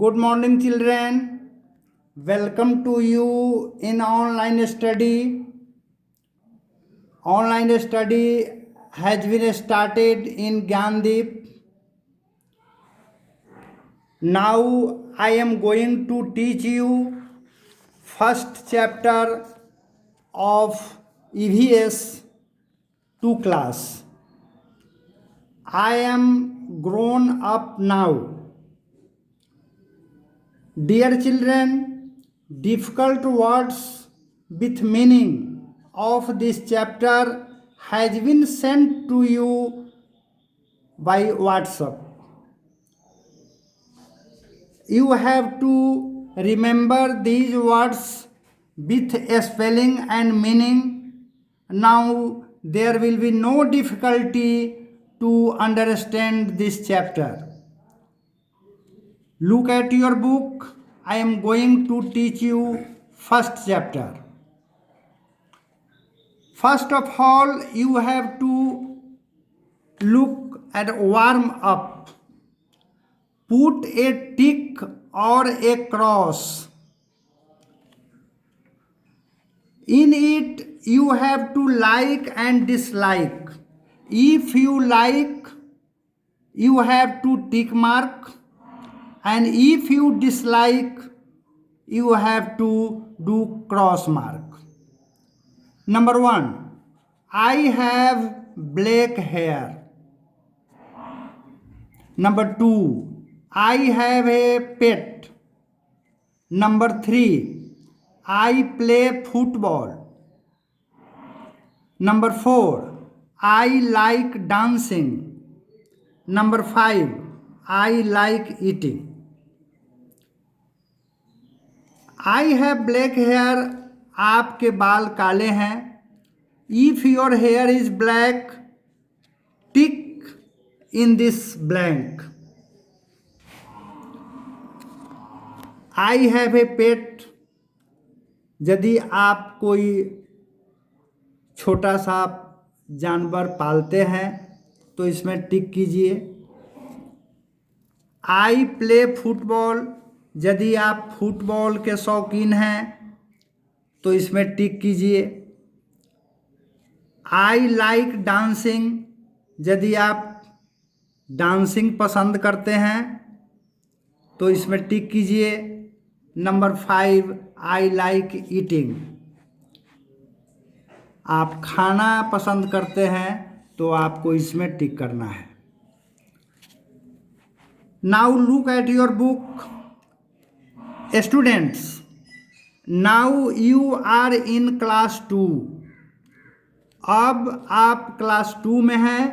Good morning, children. Welcome to you in online study. Online study has been started in Gyandeep. Now I am going to teach you first chapter of EVS 2 class. I am grown up now. Dear children, difficult words with meaning of this chapter has been sent to you by WhatsApp. You have to remember these words with a spelling and meaning. Now there will be no difficulty to understand this chapter. Look at your book. I am going to teach you first chapter. First of all, you have to look at warm up. Put a tick or a cross. In it, you have to like and dislike. If you like, you have to tick mark. And if you dislike, you have to do cross mark. Number 1, I have black hair. Number 2, I have a pet. Number 3, I play football. Number 4, I like dancing. Number 5, I like eating. I have black hair. आपके बाल काले हैं. If your hair is black, tick in this blank. I have a pet. यदि आप कोई छोटा सा जानवर पालते हैं तो इसमें टिक कीजिए. I play football. यदि आप फुटबॉल के शौकीन हैं तो इसमें टिक कीजिए. I like dancing. यदि आप डांसिंग पसंद करते हैं तो इसमें टिक कीजिए. Number 5, I like eating. आप खाना पसंद करते हैं तो आपको इसमें टिक करना है. Now look at your book. Students, now you are in class 2. अब आप क्लास 2 में हैं.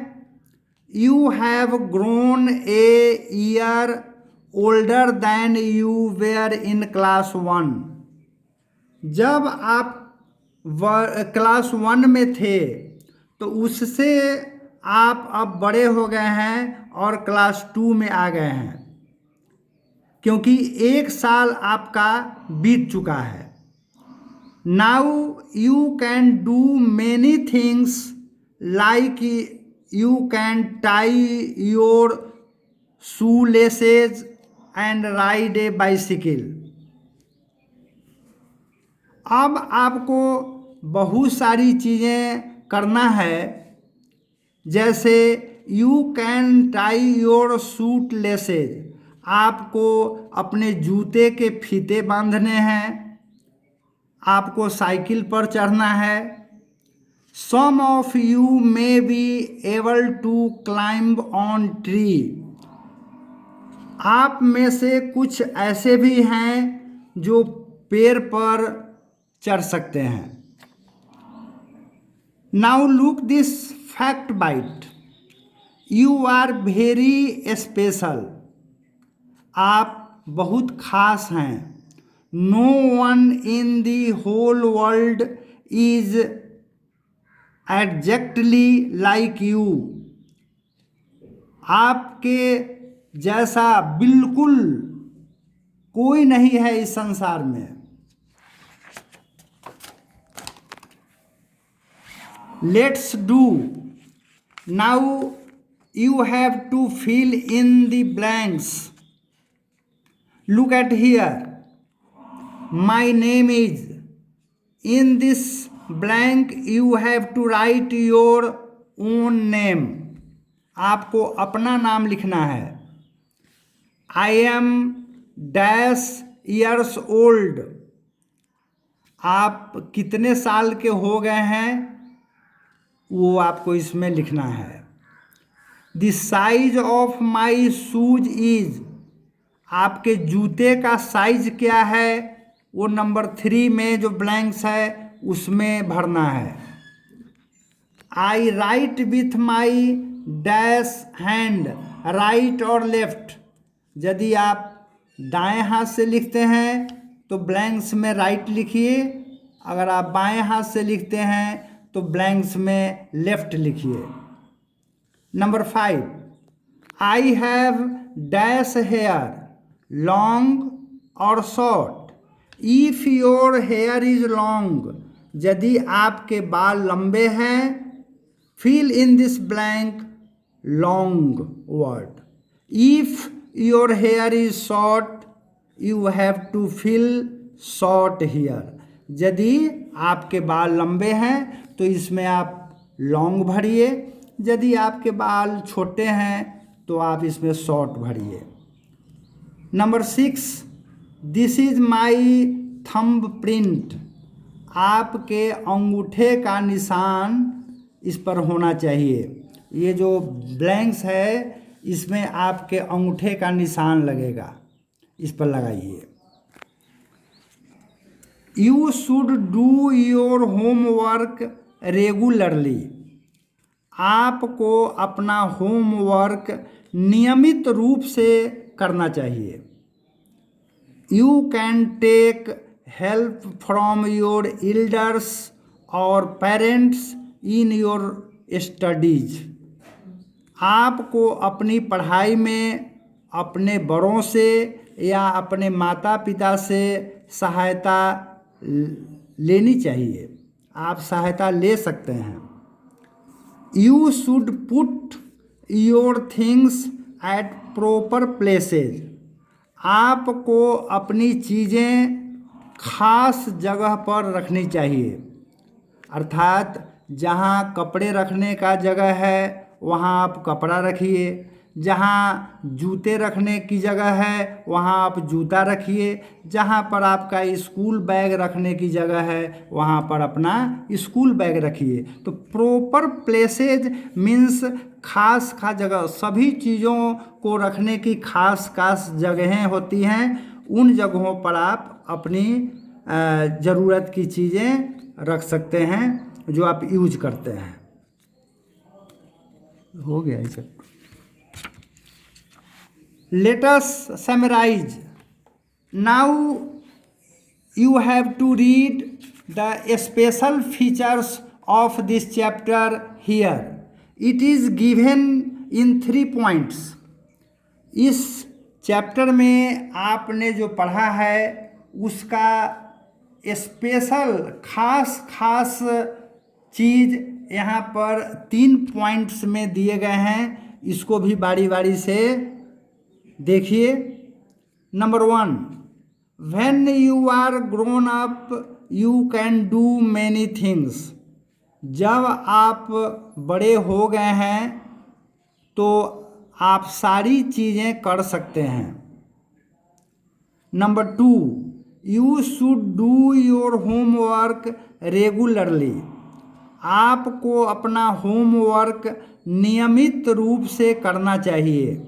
You have grown a year older than you were in class 1. जब आप क्लास 1 में थे तो उससे आप अब बड़े हो गए हैं और क्लास 2 में आ गए हैं, क्योंकि 1 साल आपका बीत चुका है. Now you can do many things like you can tie your shoe laces and ride A bicycle. अब आपको बहुत सारी चीज़ें करना है. जैसे you can tie your suit laces. आपको अपने जूते के फीते बांधने हैं. आपको साइकिल पर चढ़ना है. Some of you may be able to climb on tree. आप में से कुछ ऐसे भी हैं जो पेड़ पर चढ़ सकते हैं. Now look this fact bite. You are very special. आप बहुत खास हैं. No one in the whole world is exactly like you. आपके जैसा बिल्कुल कोई नहीं है इस संसार में. Let's do. Now you have to fill in the blanks. look at here. My name is. In this blank you have to write your own name. आपको अपना नाम लिखना है. I am dash years old. आप कितने साल के हो गए हैं वो आपको इसमें लिखना है. The size of my shoes is. आपके जूते का साइज क्या है वो नंबर 3 में जो ब्लैंक्स है उसमें भरना है. I write with my dash hand, right और लेफ्ट. यदि आप दाएं हाथ से लिखते हैं तो ब्लैंक्स में राइट लिखिए. अगर आप बाएं हाथ से लिखते हैं तो ब्लैंक्स में लेफ्ट लिखिए. Number 5. I have dash hair, long और short. If your hair is long, यदि आपके बाल लंबे हैं, fill in this blank long word. If your hair is short you have to fill short hair. यदि आपके बाल लंबे हैं तो इसमें आप लॉन्ग भरिए. यदि आपके बाल छोटे हैं तो आप इसमें शॉर्ट भरिए. Number 6. This is my thumb print. आपके अंगूठे का निशान इस पर होना चाहिए. ये जो ब्लैंक्स है इसमें आपके अंगूठे का निशान लगेगा, इस पर लगाइए. You should do your homework regularly. आपको अपना होमवर्क नियमित रूप से करना चाहिए. You can take help from your elders और पेरेंट्स इन योर स्टडीज. आपको अपनी पढ़ाई में अपने बड़ों से या अपने माता पिता से सहायता लेनी चाहिए. आप सहायता ले सकते हैं. You should put your things at proper places. आपको अपनी चीज़ें खास जगह पर रखनी चाहिए. अर्थात जहाँ कपड़े रखने का जगह है वहाँ आप कपड़ा रखिए. जहाँ जूते रखने की जगह है वहाँ आप जूता रखिए. जहाँ पर आपका स्कूल बैग रखने की जगह है वहाँ पर अपना स्कूल बैग रखिए. तो प्रॉपर प्लेसेज मीन्स खास खास जगह. सभी चीज़ों को रखने की खास खास जगहें होती हैं. उन जगहों पर आप अपनी ज़रूरत की चीज़ें रख सकते हैं जो आप यूज करते हैं. हो गया ये सब. Let us summarize. Now you have to read the special features of this chapter here. It is given in 3 points. इस चैप्टर में आपने जो पढ़ा है उसका स्पेशल खास चीज़ यहाँ पर 3 पॉइंट्स में दिए गए हैं. इसको भी बारी बारी से देखिए. Number 1. When you are grown up you can do many things. जब आप बड़े हो गए हैं तो आप सारी चीज़ें कर सकते हैं. Number 2. You should do your homework regularly. आपको अपना होमवर्क नियमित रूप से करना चाहिए.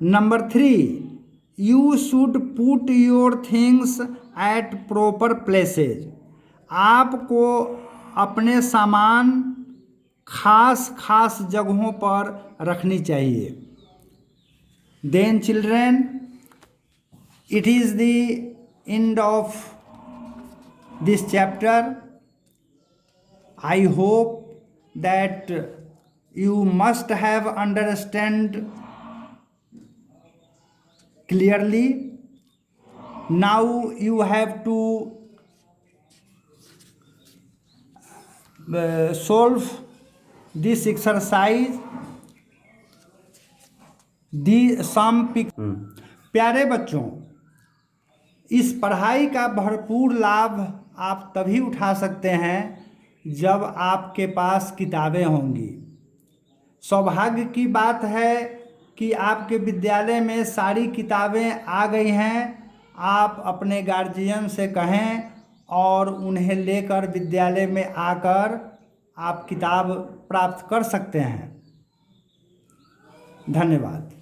Number 3. You should put your things at proper places. आपको अपने सामान खास जगहों पर रखनी चाहिए. Then children, it is the end of this chapter. I hope that you must have understand clearly. Now you have to solve this exercise. The some प्यारे बच्चों, इस पढ़ाई का भरपूर लाभ आप तभी उठा सकते हैं जब आपके पास किताबें होंगी। सौभाग्य की बात है कि आपके विद्यालय में सारी किताबें आ गई हैं। आप अपने गार्जियन से कहें और उन्हें लेकर विद्यालय में आकर आप किताब प्राप्त कर सकते हैं। धन्यवाद।